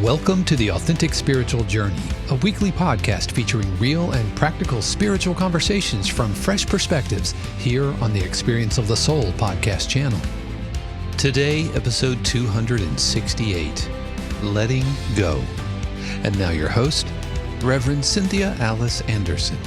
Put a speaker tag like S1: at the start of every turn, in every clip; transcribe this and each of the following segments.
S1: Welcome to the Authentic Spiritual Journey, a weekly podcast featuring real and practical spiritual conversations from fresh perspectives here on the Experience of the Soul podcast channel. Today, episode 268, Letting Go. And now your host, Reverend Cynthia Alice Anderson.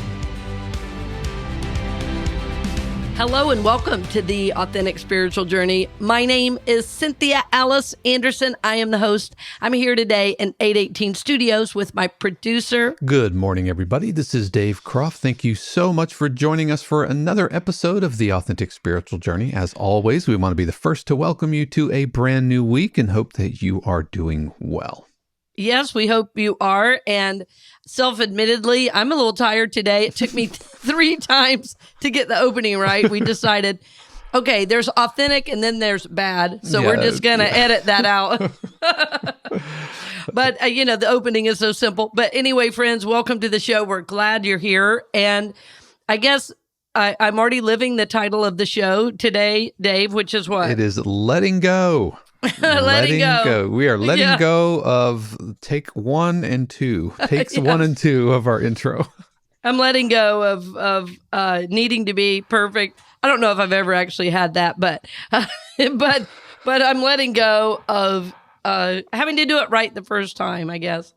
S2: Hello and welcome to the Authentic Spiritual Journey. My name is Cynthia Alice Anderson. I am the host. I'm here today in 818 Studios with my producer.
S1: Good morning, everybody. This is Dave Croft. Thank you so much for joining us for another episode of the Authentic Spiritual Journey. As always, we want to be the first to welcome you to a brand new week and hope that you are doing well.
S2: Yes, we hope you are. And self-admittedly, I'm a little tired today. It took me 3 times to get the opening right. We decided, okay, there's authentic and then there's bad. So we're just going to edit that out. But, the opening is so simple. But anyway, friends, welcome to the show. We're glad you're here. And I guess I'm already living the title of the show today, Dave, which is what?
S1: It is Letting Go.
S2: letting go.
S1: We are letting go of take 1 and 2. Takes 1 and 2 of our intro.
S2: I'm letting go of needing to be perfect. I don't know if I've ever actually had that, but but I'm letting go of having to do it right the first time, I guess.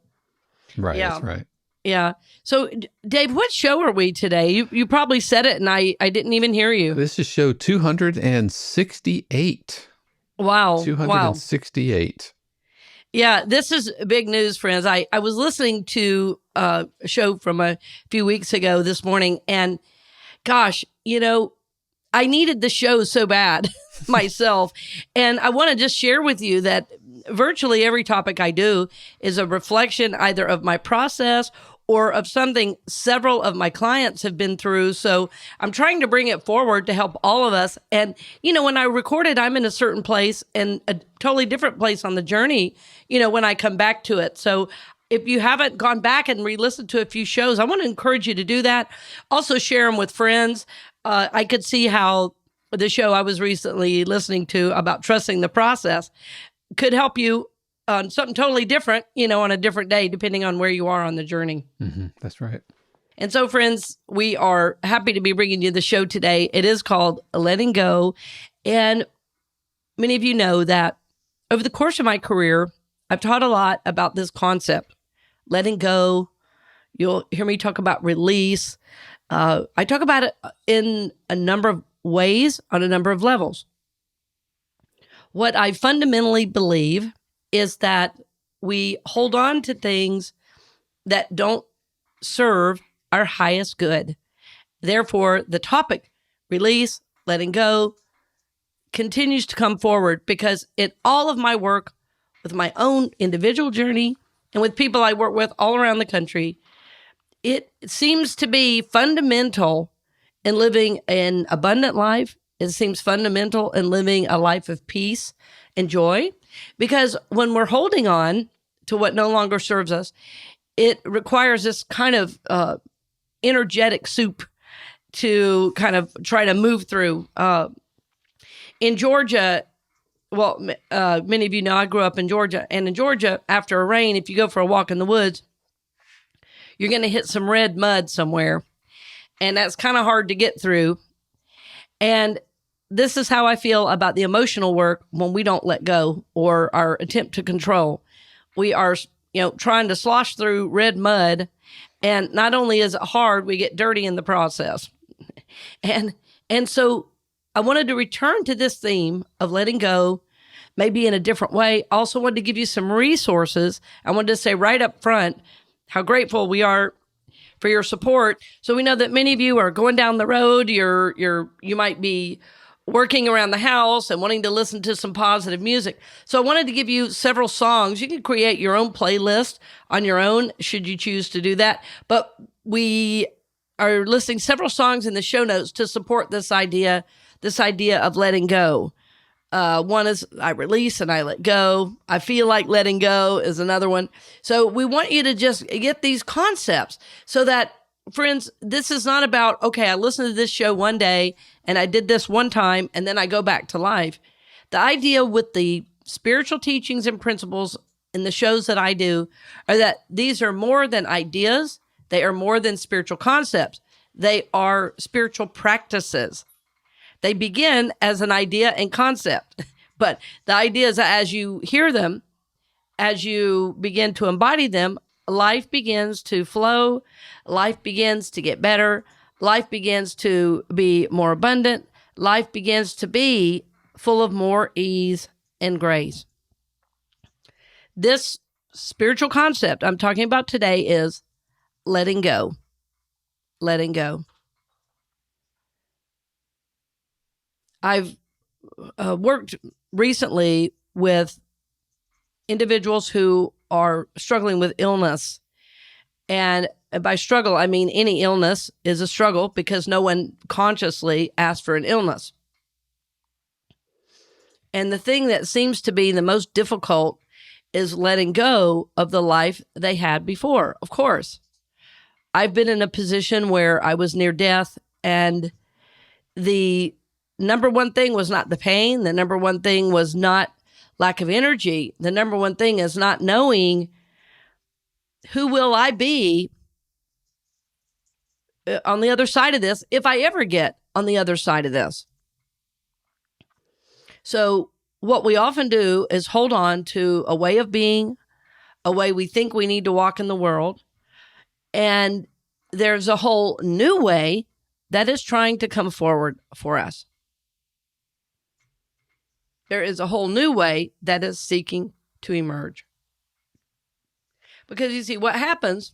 S1: Right, yeah. That's right.
S2: Yeah. So, Dave, what show are we today? You probably said it, and I didn't even hear you.
S1: This is show 268.
S2: Wow.
S1: 268.
S2: Yeah, this is big news, friends. I was listening to a show from a few weeks ago this morning, and gosh, I needed the show so bad myself. And I want to just share with you that virtually every topic I do is a reflection either of my process or of something several of my clients have been through. So I'm trying to bring it forward to help all of us. And, when I recorded, I'm in a certain place and a totally different place on the journey, when I come back to it. So if you haven't gone back and re-listened to a few shows, I want to encourage you to do that. Also share them with friends. I could see how the show I was recently listening to about trusting the process could help you on something totally different, on a different day, depending on where you are on the journey.
S1: Mm-hmm. That's right.
S2: And so, friends, we are happy to be bringing you the show today. It is called Letting Go. And many of you know that over the course of my career, I've taught a lot about this concept, letting go. You'll hear me talk about release. I talk about it in a number of ways, on a number of levels. What I fundamentally believe is that we hold on to things that don't serve our highest good. Therefore, the topic, release, letting go, continues to come forward because in all of my work with my own individual journey and with people I work with all around the country, it seems to be fundamental in living an abundant life. It seems fundamental in living a life of peace and joy. Because when we're holding on to what no longer serves us, it requires this kind of energetic soup to kind of try to move through. In Georgia, many of you know I grew up in Georgia. And in Georgia, after a rain, if you go for a walk in the woods, you're going to hit some red mud somewhere. And that's kind of hard to get through. And this is how I feel about the emotional work when we don't let go or our attempt to control. We are, trying to slosh through red mud. And not only is it hard, we get dirty in the process. And so I wanted to return to this theme of letting go, maybe in a different way. Also wanted to give you some resources. I wanted to say right up front how grateful we are for your support. So we know that many of you are going down the road. You might be working around the house and wanting to listen to some positive music. So I wanted to give you several songs. You can create your own playlist on your own, should you choose to do that. But we are listing several songs in the show notes to support this idea of letting go. One is I release and I let go. I feel like letting go is another one. So we want you to just get these concepts so that, friends, this is not about, okay, I listened to this show one day and I did this one time and then I go back to life. The idea with the spiritual teachings and principles in the shows that I do are that these are more than ideas. They are more than spiritual concepts. They are spiritual practices. They begin as an idea and concept, but the ideas, as you hear them, as you begin to embody them, life begins to flow. Life begins to get better. Life begins to be more abundant. Life begins to be full of more ease and grace. This spiritual concept I'm talking about today is letting go. Letting go. I've worked recently with individuals who are struggling with illness. And by struggle, I mean any illness is a struggle because no one consciously asked for an illness. And the thing that seems to be the most difficult is letting go of the life they had before. Of course, I've been in a position where I was near death, and the number one thing was not the pain. The number one thing was not lack of energy. The number one thing is not knowing who will I be on the other side of this, if I ever get on the other side of this. So what we often do is hold on to a way of being, a way we think we need to walk in the world. And there's a whole new way that is trying to come forward for us. There is a whole new way that is seeking to emerge. Because you see, what happens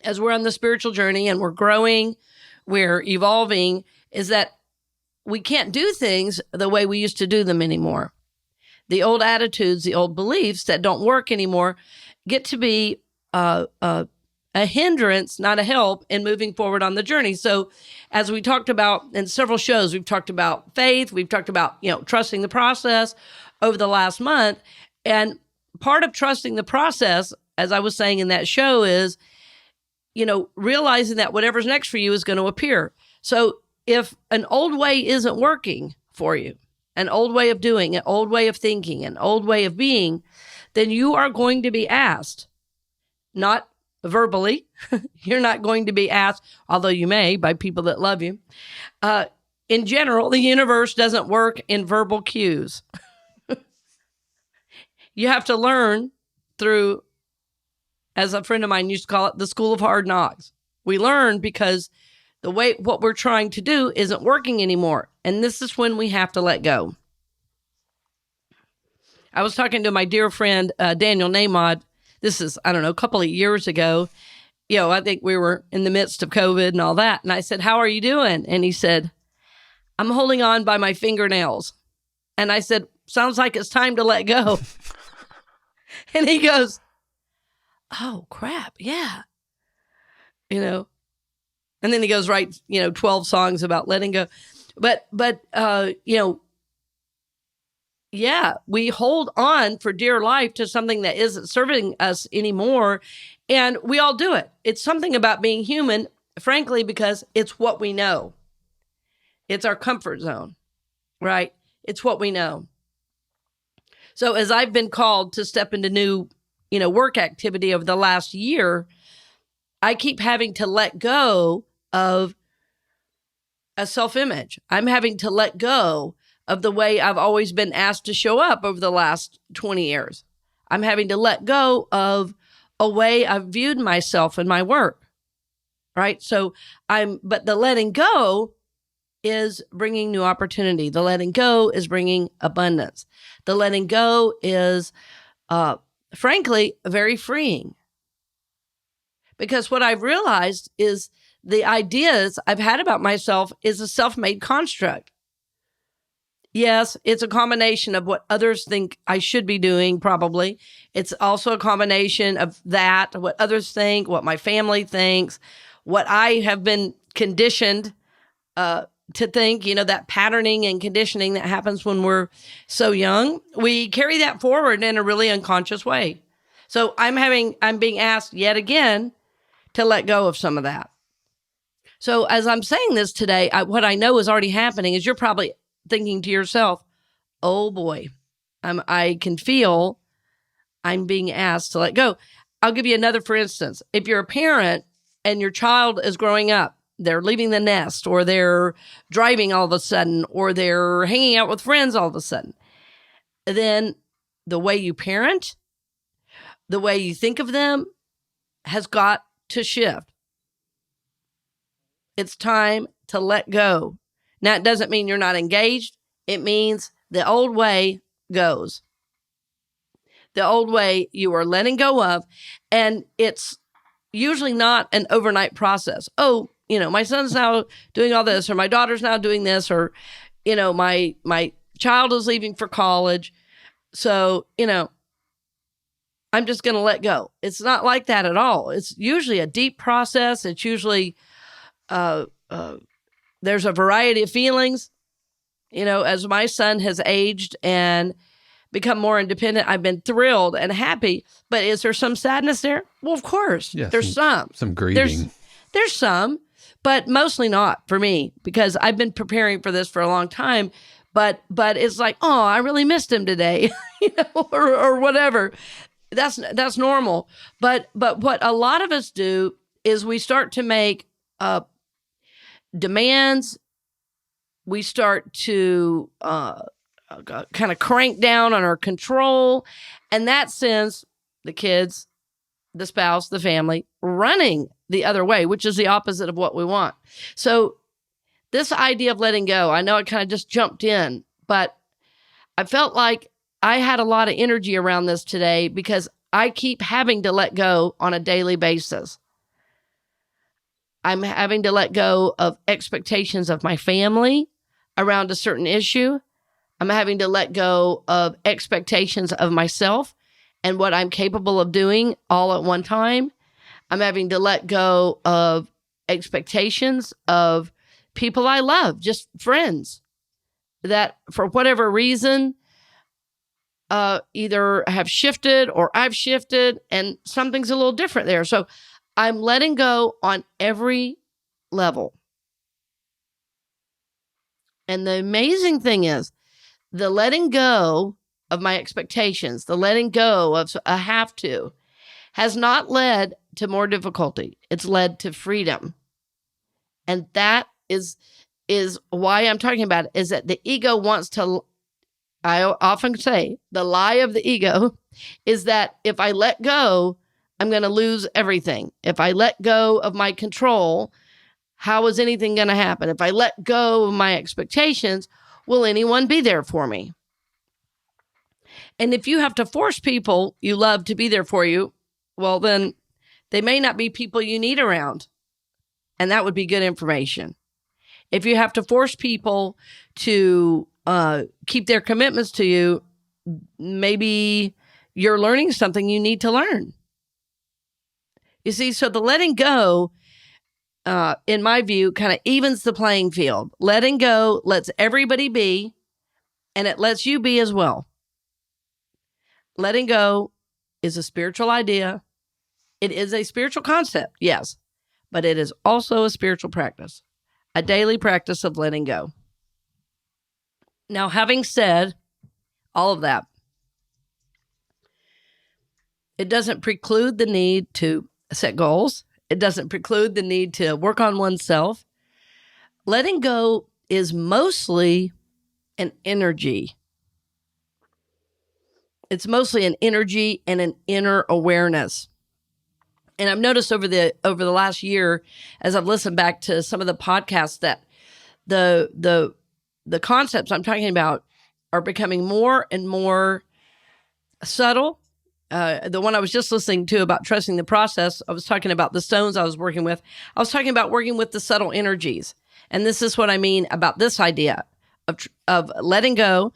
S2: as we're on the spiritual journey and we're growing, we're evolving, is that we can't do things the way we used to do them anymore. The old attitudes, the old beliefs that don't work anymore get to be a hindrance, not a help, in moving forward on the journey. So as we talked about in several shows, we've talked about faith, we've talked about, trusting the process over the last month. And part of trusting the process, as I was saying in that show, is, realizing that whatever's next for you is going to appear. So if an old way isn't working for you, an old way of doing, an old way of thinking, an old way of being, then you are going to be asked, not verbally, you're not going to be asked, although you may, by people that love you. In general, the universe doesn't work in verbal cues. You have to learn through, as a friend of mine used to call it, the school of hard knocks. We learn because what we're trying to do isn't working anymore. And this is when we have to let go. I was talking to my dear friend, Daniel Namod. This is, a couple of years ago. I think we were in the midst of COVID and all that. And I said, "How are you doing?" And he said, "I'm holding on by my fingernails." And I said, "Sounds like it's time to let go." And he goes, "Oh, crap. Yeah." And then he goes, write, 12 songs about letting go. But yeah, we hold on for dear life to something that isn't serving us anymore. And we all do it. It's something about being human, frankly, because it's what we know. It's our comfort zone, right? It's what we know. So as I've been called to step into new, work activity over the last year, I keep having to let go of a self-image. I'm having to let go of the way I've always been asked to show up over the last 20 years. I'm having to let go of a way I've viewed myself and my work, right? But the letting go is bringing new opportunity. The letting go is bringing abundance. The letting go is, frankly, very freeing. Because what I've realized is the ideas I've had about myself is a self-made construct. Yes, it's a combination of what others think I should be doing, probably. It's also a combination of that, what others think, what my family thinks, what I have been conditioned to think, that patterning and conditioning that happens when we're so young. We carry that forward in a really unconscious way. So I'm being asked yet again to let go of some of that. So as I'm saying this today, what I know is already happening is you're probably thinking to yourself, "Oh boy, I can feel I'm being asked to let go. I'll give you another, for instance. If you're a parent and your child is growing up, they're leaving the nest, or they're driving all of a sudden, or they're hanging out with friends all of a sudden, then the way you parent, the way you think of them has got to shift. It's time to let go. Now, it doesn't mean you're not engaged. It means the old way goes. The old way you are letting go of, and it's usually not an overnight process. Oh, my son's now doing all this, or my daughter's now doing this, or, my child is leaving for college. So, I'm just going to let go. It's not like that at all. It's usually a deep process. It's usually, there's a variety of feelings. As my son has aged and become more independent, I've been thrilled and happy. But is there some sadness there? Well, of course.
S1: Yeah,
S2: there's some.
S1: Some grieving.
S2: There's some, but mostly not for me, because I've been preparing for this for a long time. But it's like, oh, I really missed him today, or whatever. That's normal. But what a lot of us do is we start to make demands. We start to kind of crank down on our control. And that sends the kids, the spouse, the family running the other way, which is the opposite of what we want. So this idea of letting go, I know I kind of just jumped in, but I felt like I had a lot of energy around this today because I keep having to let go on a daily basis. I'm having to let go of expectations of my family around a certain issue. I'm having to let go of expectations of myself and what I'm capable of doing all at one time. I'm having to let go of expectations of people I love, just friends that for whatever reason either have shifted or I've shifted, and something's a little different there. So I'm letting go on every level. And the amazing thing is, the letting go of my expectations, the letting go of a have to, has not led to more difficulty. It's led to freedom. And that is why I'm talking about it, is that the ego wants to, I often say, the lie of the ego is that if I let go, I'm going to lose everything. If I let go of my control, how is anything going to happen? If I let go of my expectations, will anyone be there for me? And if you have to force people you love to be there for you, well, then they may not be people you need around. And that would be good information. If you have to force people to keep their commitments to you, maybe you're learning something you need to learn. You see, so the letting go, in my view, kind of evens the playing field. Letting go lets everybody be, and it lets you be as well. Letting go is a spiritual idea. It is a spiritual concept, yes, but it is also a spiritual practice, a daily practice of letting go. Now, having said all of that, it doesn't preclude the need to set goals. It doesn't preclude the need to work on oneself. Letting go is mostly an energy. It's mostly an energy and an inner awareness. And I've noticed over the last year, as I've listened back to some of the podcasts, that the concepts I'm talking about are becoming more and more subtle. The one I was just listening to about trusting the process, I was talking about the stones I was working with. I was talking about working with the subtle energies. And this is what I mean about this idea of letting go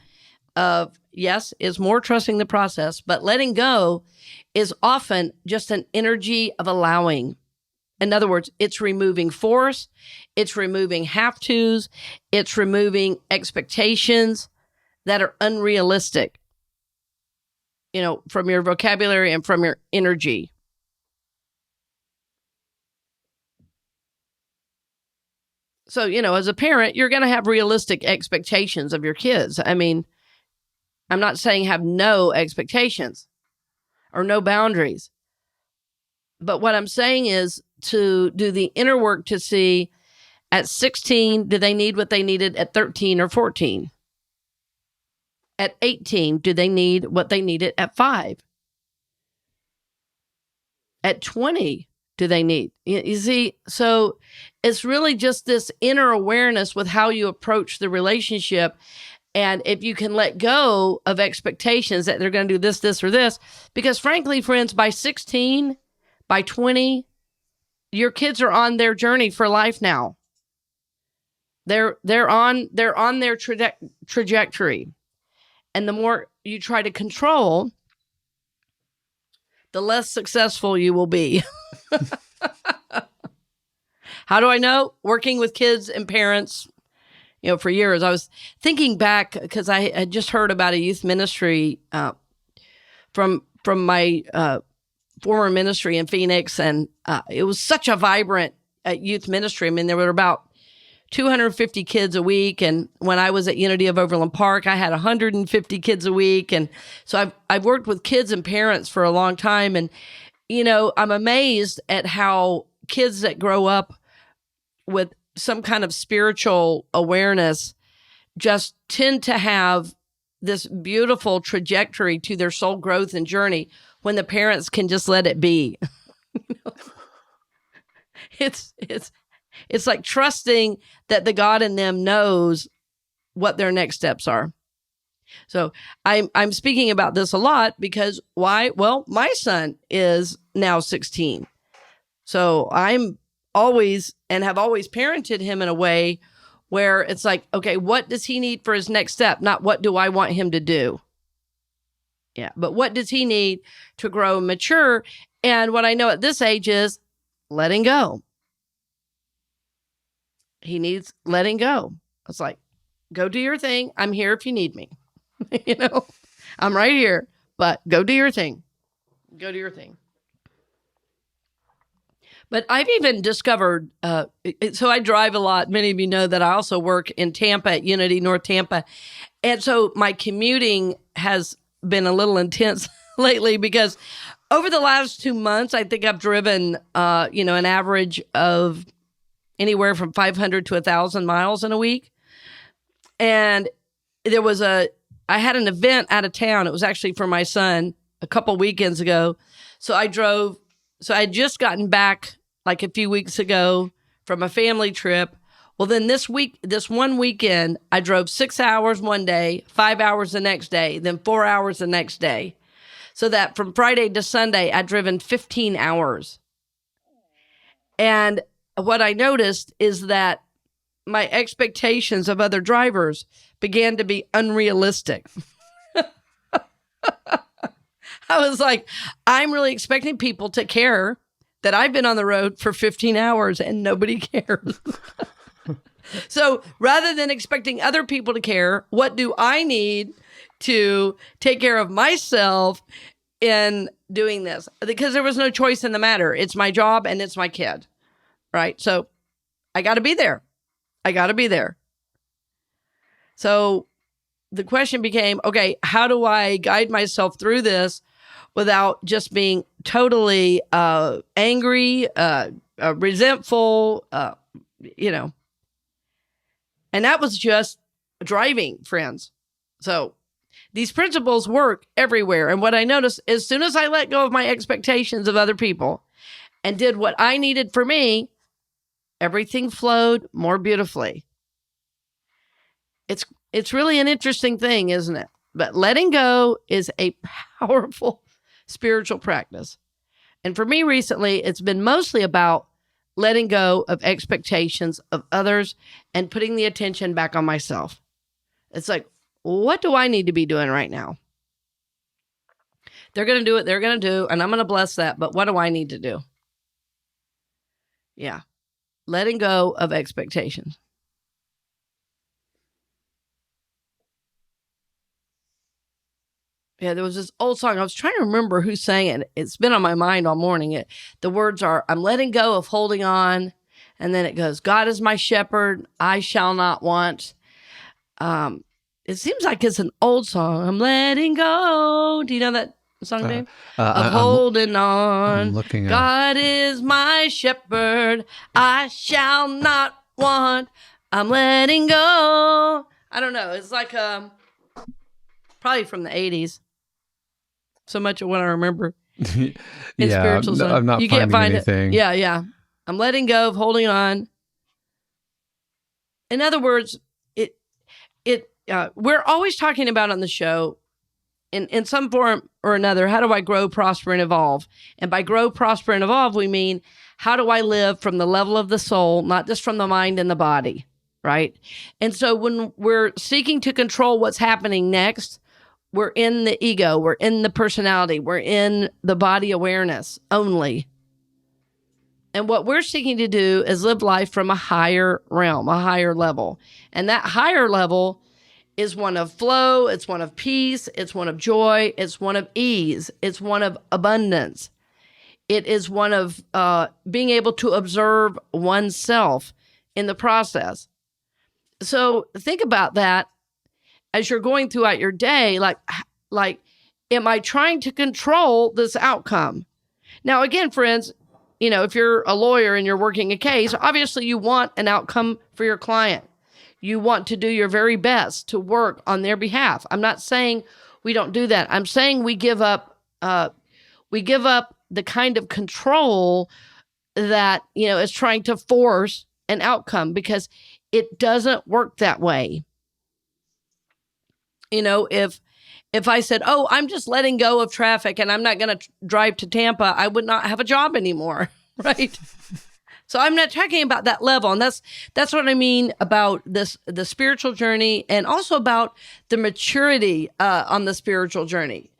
S2: of, yes, is more trusting the process, but letting go is often just an energy of allowing. In other words, it's removing force, it's removing have-tos, it's removing expectations that are unrealistic, from your vocabulary and from your energy. So, as a parent, you're going to have realistic expectations of your kids. I mean, I'm not saying have no expectations, or no boundaries. But what I'm saying is to do the inner work to see at 16, do they need what they needed at 13 or 14? At 18, do they need what they needed at 5? At 20, do they need? You see, so it's really just this inner awareness with how you approach the relationship. And if you can let go of expectations that they're going to do this, this, or this, because frankly, friends, by 16, by 20, your kids are on their journey for life now. They're on their trajectory. And the more you try to control, the less successful you will be. How do I know? Working with kids and parents, for years. I was thinking back because I had just heard about a youth ministry from my former ministry in Phoenix, and it was such a vibrant youth ministry. I mean, there were about 250 kids a week, and when I was at Unity of Overland Park, I had 150 kids a week, and so I've worked with kids and parents for a long time, and I'm amazed at how kids that grow up with some kind of spiritual awareness just tend to have this beautiful trajectory to their soul growth and journey when the parents can just let it be. It's like trusting that the God in them knows what their next steps are. So I'm speaking about this a lot because why? Well, my son is now 16. So I'm always and have always parented him in a way where it's like, okay, what does he need for his next step? Not what do I want him to do? Yeah, but what does he need to grow and mature? And what I know at this age is letting go. He needs letting go. It's like, go do your thing. I'm here if you need me. I'm right here, but go do your thing. Go do your thing. But I've even discovered, so I drive a lot. Many of you know that I also work in Tampa at Unity, North Tampa. And so my commuting has been a little intense lately because over the last 2 months, I think I've driven, an average of anywhere from 500 to 1,000 miles in a week. And I had an event out of town. It was actually for my son a couple weekends ago. So I had just gotten back like a few weeks ago from a family trip. Well, then this one weekend, I drove 6 hours one day, 5 hours the next day, then 4 hours the next day. So that from Friday to Sunday, I'd driven 15 hours. And what I noticed is that my expectations of other drivers began to be unrealistic. I was like, I'm really expecting people to care that I've been on the road for 15 hours and nobody cares. So rather than expecting other people to care, what do I need to take care of myself in doing this? Because there was no choice in the matter. It's my job and it's my kid, right? So I got to be there. So the question became, okay, how do I guide myself through this without just being totally angry, resentful, And that was just driving, friends. So these principles work everywhere. And what I noticed, as soon as I let go of my expectations of other people and did what I needed for me, everything flowed more beautifully. It's really an interesting thing, isn't it? But letting go is a powerful spiritual practice. And for me recently, it's been mostly about letting go of expectations of others and putting the attention back on myself. It's like, what do I need to be doing right now? They're going to do what they're going to do, and I'm going to bless that. But what do I need to do? Yeah. Letting go of expectations. Yeah, there was this old song. I was trying to remember who sang it. It's been on my mind all morning. The words are, I'm letting go of holding on. And then it goes, God is my shepherd. I shall not want. It seems like it's an old song. I'm letting go. Do you know that the song name?
S1: I'm
S2: Holding on.
S1: I'm looking at
S2: God is my shepherd. I shall not want. I'm letting go. I don't know. It's like probably from the 80s. So much of what I remember in spiritual song.
S1: I'm not
S2: You
S1: finding
S2: can't find
S1: anything.
S2: it. Yeah. I'm letting go of holding on. In other words, we're always talking about on the show, in some form or another, how do I grow, prosper, and evolve? And by grow, prosper, and evolve, we mean, how do I live from the level of the soul, not just from the mind and the body, right? And so when we're seeking to control what's happening next, we're in the ego, we're in the personality, we're in the body awareness only. And what we're seeking to do is live life from a higher realm, a higher level. And that higher level is one of flow, it's one of peace, it's one of joy, it's one of ease, it's one of abundance. It is one of being able to observe oneself in the process. So think about that as you're going throughout your day, like, am I trying to control this outcome? Now, again, friends, if you're a lawyer and you're working a case, obviously you want an outcome for your client. You want to do your very best to work on their behalf. I'm not saying we don't do that. I'm saying we give up the kind of control that, is trying to force an outcome, because it doesn't work that way. If I said, oh, I'm just letting go of traffic and I'm not going to drive to Tampa, I would not have a job anymore, right? So I'm not talking about that level. And that's what I mean about the spiritual journey, and also about the maturity on the spiritual journey.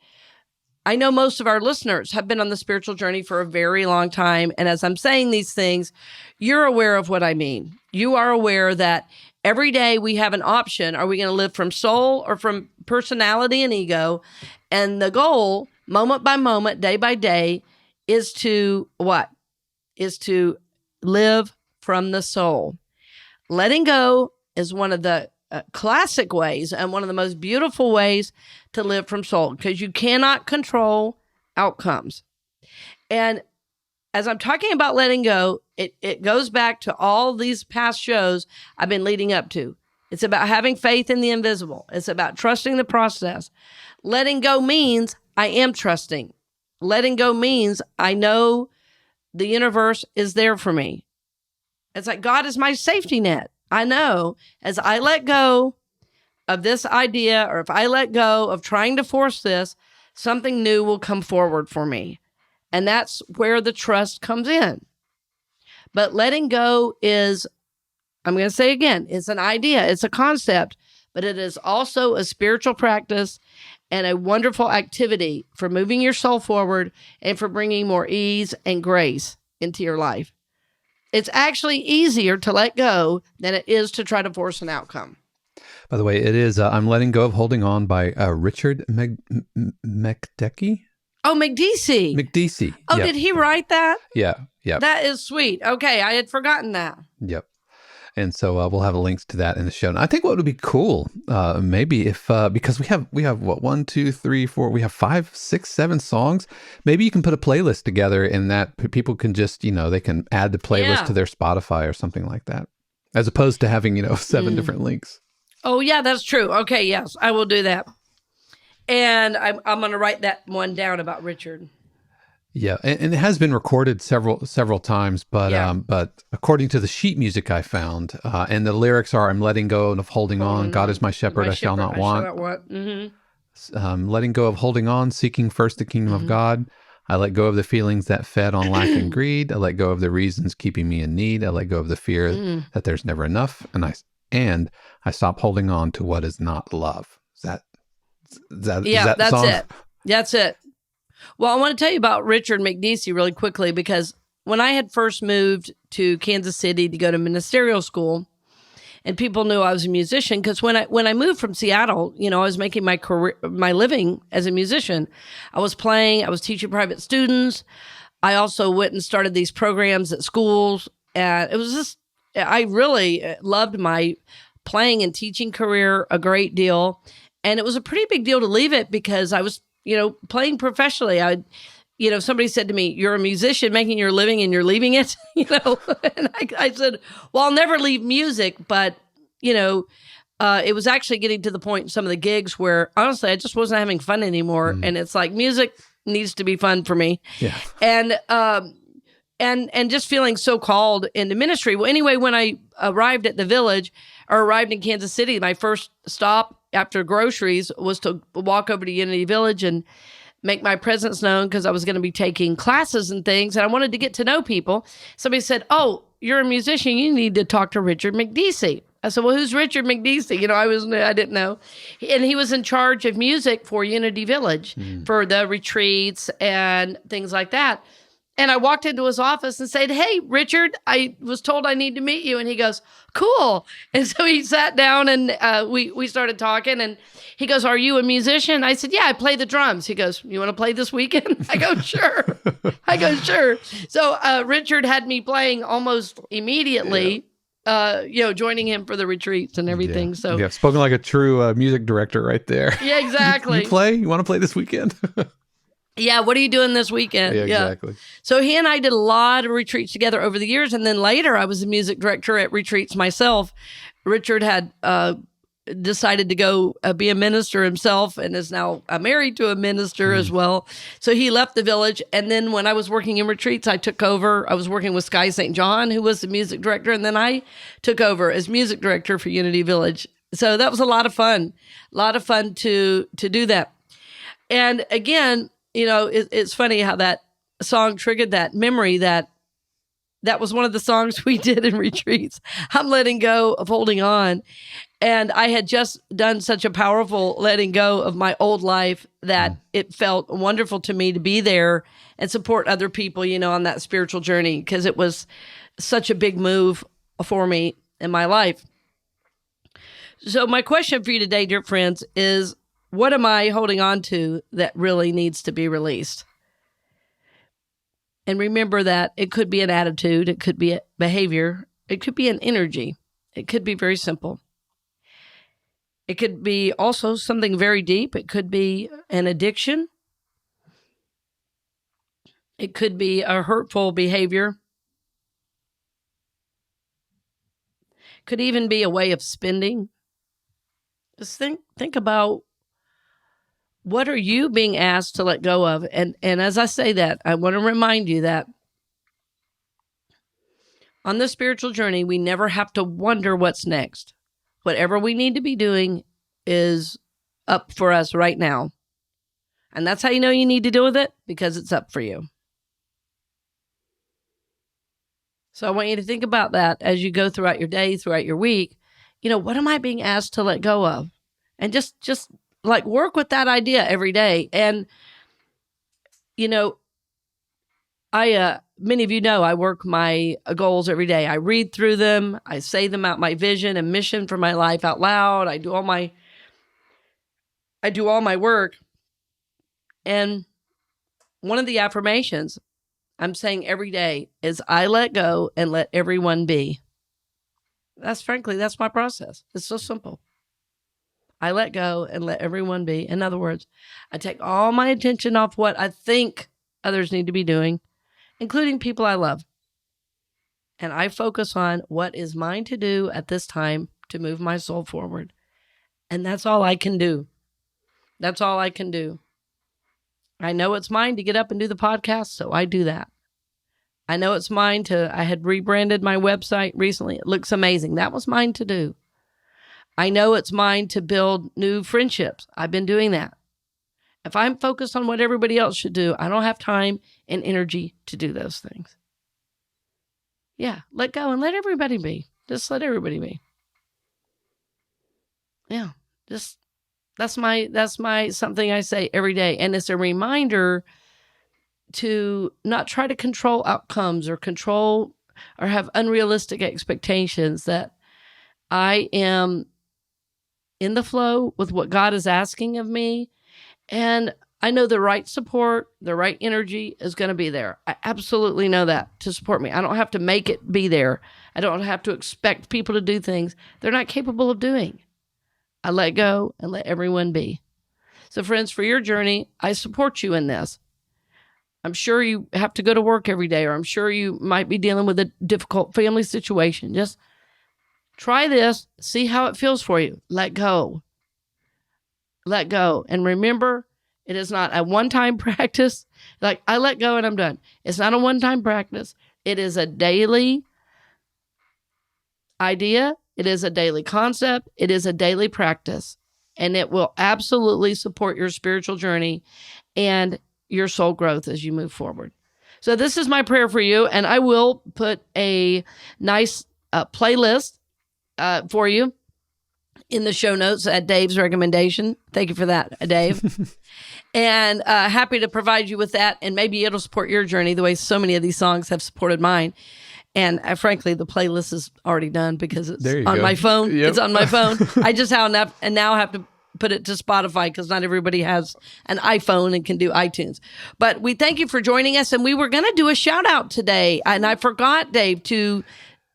S2: I know most of our listeners have been on the spiritual journey for a very long time. And as I'm saying these things, you're aware of what I mean. You are aware that every day we have an option. Are we going to live from soul or from personality and ego? And the goal, moment by moment, day by day, is to what? Is to live from the soul. Letting go is one of the classic ways and one of the most beautiful ways to live from soul, because you cannot control outcomes. And as I'm talking about letting go, it goes back to all these past shows I've been leading up to. It's about having faith in the invisible. It's about trusting the process. Letting go means I am trusting. Letting go means I know the universe is there for me. It's like God is my safety net. I know as I let go of this idea, or if I let go of trying to force this, something new will come forward for me. And that's where the trust comes in. But letting go is, I'm going to say again, it's an idea, it's a concept, but it is also a spiritual practice and a wonderful activity for moving your soul forward and for bringing more ease and grace into your life. It's actually easier to let go than it is to try to force an outcome.
S1: By the way, it is I'm Letting Go of Holding On by Richard McDeckie.
S2: Oh, McDeesey.
S1: McDeesey.
S2: Oh,
S1: Yep.
S2: Did he write that?
S1: Yeah.
S2: That is sweet. Okay, I had forgotten that.
S1: Yep. And so we'll have links to that in the show. And I think what would be cool, maybe if, because we have what, 1, 2, 3, 4, we have 5, 6, 7 songs. Maybe you can put a playlist together in that people can just, they can add the playlist to their Spotify or something like that, as opposed to having, 7 different links.
S2: Oh, yeah, that's true. Okay, yes, I will do that. And I'm going to write that one down about Richard.
S1: Yeah, and it has been recorded several times, but according to the sheet music I found, and the lyrics are, "I'm letting go of holding on. God is my shepherd; I shall not want.
S2: Mm-hmm.
S1: Letting go of holding on, seeking first the kingdom of God. I let go of the feelings that fed on lack and greed. I let go of the reasons keeping me in need. I let go of the fear that there's never enough, and I stop holding on to what is not love." Is that
S2: that's
S1: song?
S2: it. That's it. Well, I want to tell you about Richard McDeesey really quickly, because when I had first moved to Kansas City to go to ministerial school, and people knew I was a musician, because when I moved from Seattle, I was making my career, my living as a musician. I was playing, I was teaching private students. I also went and started these programs at schools, and it was just, I really loved my playing and teaching career a great deal. And it was a pretty big deal to leave it, because I was playing professionally. Somebody said to me, "You're a musician making your living and you're leaving it," and I said, well, I'll never leave music, but, it was actually getting to the point in some of the gigs where honestly, I just wasn't having fun anymore. And it's like music needs to be fun for me.
S1: Yeah.
S2: And just feeling so called into ministry. Well, anyway, when I arrived at the Village or arrived in Kansas City, my first stop after groceries was to walk over to Unity Village and make my presence known because I was going to be taking classes and things, and I wanted to get to know people. Somebody said, "Oh, you're a musician. You need to talk to Richard McDeesey." I said, "Well, who's Richard McDeesey?" I didn't know. And he was in charge of music for Unity Village for the retreats and things like that. And I walked into his office and said, "Hey, Richard, I was told I need to meet you." And he goes, "Cool." And so he sat down and we started talking. And he goes, "Are you a musician?" I said, "Yeah, I play the drums." He goes, "You want to play this weekend?" I go, "Sure." Sure. So Richard had me playing almost immediately, joining him for the retreats and everything.
S1: Yeah.
S2: So
S1: yeah, spoken like a true music director right there.
S2: Yeah, exactly.
S1: You play? You want to play this weekend?
S2: Yeah, what are you doing this weekend?
S1: Yeah, exactly.
S2: So he and I did a lot of retreats together over the years. And then later I was a music director at retreats myself. Richard had decided to go be a minister himself and is now married to a minister as well. So he left the Village. And then when I was working in retreats, I took over. I was working with Sky St. John, who was the music director. And then I took over as music director for Unity Village. So that was a lot of fun to do that. And again, it's funny how that song triggered that memory that was one of the songs we did in retreats. I'm letting go of holding on. And I had just done such a powerful letting go of my old life that it felt wonderful to me to be there and support other people, on that spiritual journey, because it was such a big move for me in my life. So my question for you today, dear friends, is, what am I holding on to that really needs to be released? And remember that it could be an attitude, it could be a behavior, it could be an energy, it could be very simple. It could be also something very deep. It could be an addiction. It could be a hurtful behavior. It could even be a way of spending. Just think about, what are you being asked to let go of? And as I say that, I want to remind you that on the spiritual journey, we never have to wonder what's next. Whatever we need to be doing is up for us right now. And that's how you know you need to deal with it, because it's up for you. So I want you to think about that as you go throughout your day, throughout your week. What am I being asked to let go of? And just like work with that idea every day. And, many of you know, I work my goals every day. I read through them. I say them out, my vision and mission for my life out loud. I do all my work. And one of the affirmations I'm saying every day is, I let go and let everyone be. That's my process. It's so simple. I let go and let everyone be. In other words, I take all my attention off what I think others need to be doing, including people I love. And I focus on what is mine to do at this time to move my soul forward. And that's all I can do. That's all I can do. I know it's mine to get up and do the podcast, so I do that. I know it's mine I had rebranded my website recently. It looks amazing. That was mine to do. I know it's mine to build new friendships. I've been doing that. If I'm focused on what everybody else should do, I don't have time and energy to do those things. Yeah, let go and let everybody be. Just let everybody be. Yeah, that's my something I say every day. And it's a reminder to not try to control outcomes or have unrealistic expectations, that I am in the flow with what God is asking of me. And I know the right support, the right energy is going to be there. I absolutely know that to support me. I don't have to make it be there. I don't have to expect people to do things they're not capable of doing. I let go and let everyone be. So friends, for your journey, I support you in this. I'm sure you have to go to work every day, or I'm sure you might be dealing with a difficult family situation. Just try this, see how it feels for you. Let go. Let go. And remember, it is not a one-time practice. Like, I let go and I'm done. It's not a one-time practice. It is a daily idea. It is a daily concept. It is a daily practice. And it will absolutely support your spiritual journey and your soul growth as you move forward. So this is my prayer for you. And I will put a nice playlist for you in the show notes at Dave's recommendation. Thank you for that, Dave. And happy to provide you with that. And maybe it'll support your journey the way so many of these songs have supported mine. And frankly, the playlist is already done because it's on my phone. Yep. It's on my phone. I just now have to put it to Spotify because not everybody has an iPhone and can do iTunes. But we thank you for joining us. And we were going to do a shout out today. And I forgot, Dave, to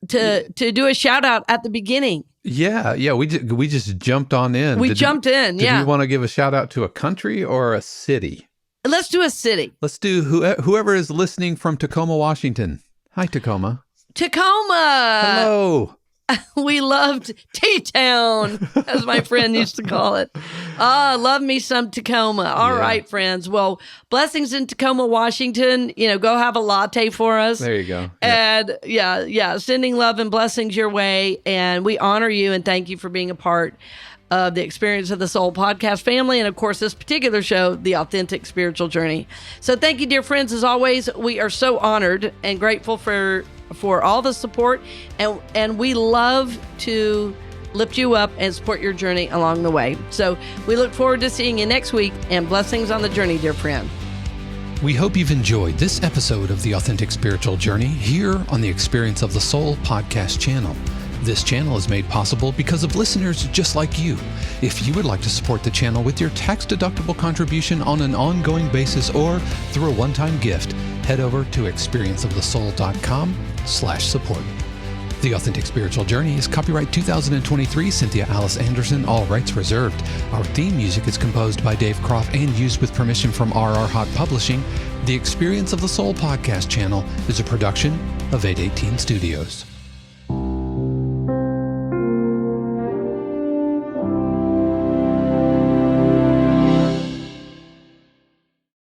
S2: do a shout out at the beginning.
S1: Yeah. We just jumped on in.
S2: Did
S1: you want to give a shout out to a country or a city?
S2: Let's do a city.
S1: Let's do whoever is listening from Tacoma, Washington. Hi, Tacoma.
S2: Tacoma.
S1: Hello.
S2: We loved T-Town, as my friend used to call it. Love me some Tacoma. All right, friends. Well, blessings in Tacoma, Washington. Go have a latte for us.
S1: There you go.
S2: And sending love and blessings your way. And we honor you and thank you for being a part of the Experience of the Soul podcast family. And of course, this particular show, The Authentic Spiritual Journey. So thank you, dear friends. As always, we are so honored and grateful for all the support. And we love to lift you up and support your journey along the way. So we look forward to seeing you next week, and blessings on the journey, dear friend.
S1: We hope you've enjoyed this episode of The Authentic Spiritual Journey here on the Experience of the Soul podcast channel. This channel is made possible because of listeners just like you. If you would like to support the channel with your tax-deductible contribution on an ongoing basis or through a one-time gift, head over to experienceofthesoul.com/support. The Authentic Spiritual Journey is copyright 2023, Cynthia Alice Anderson, all rights reserved. Our theme music is composed by Dave Croft and used with permission from RR Hot Publishing. The Experience of the Soul podcast channel is a production of 818 Studios.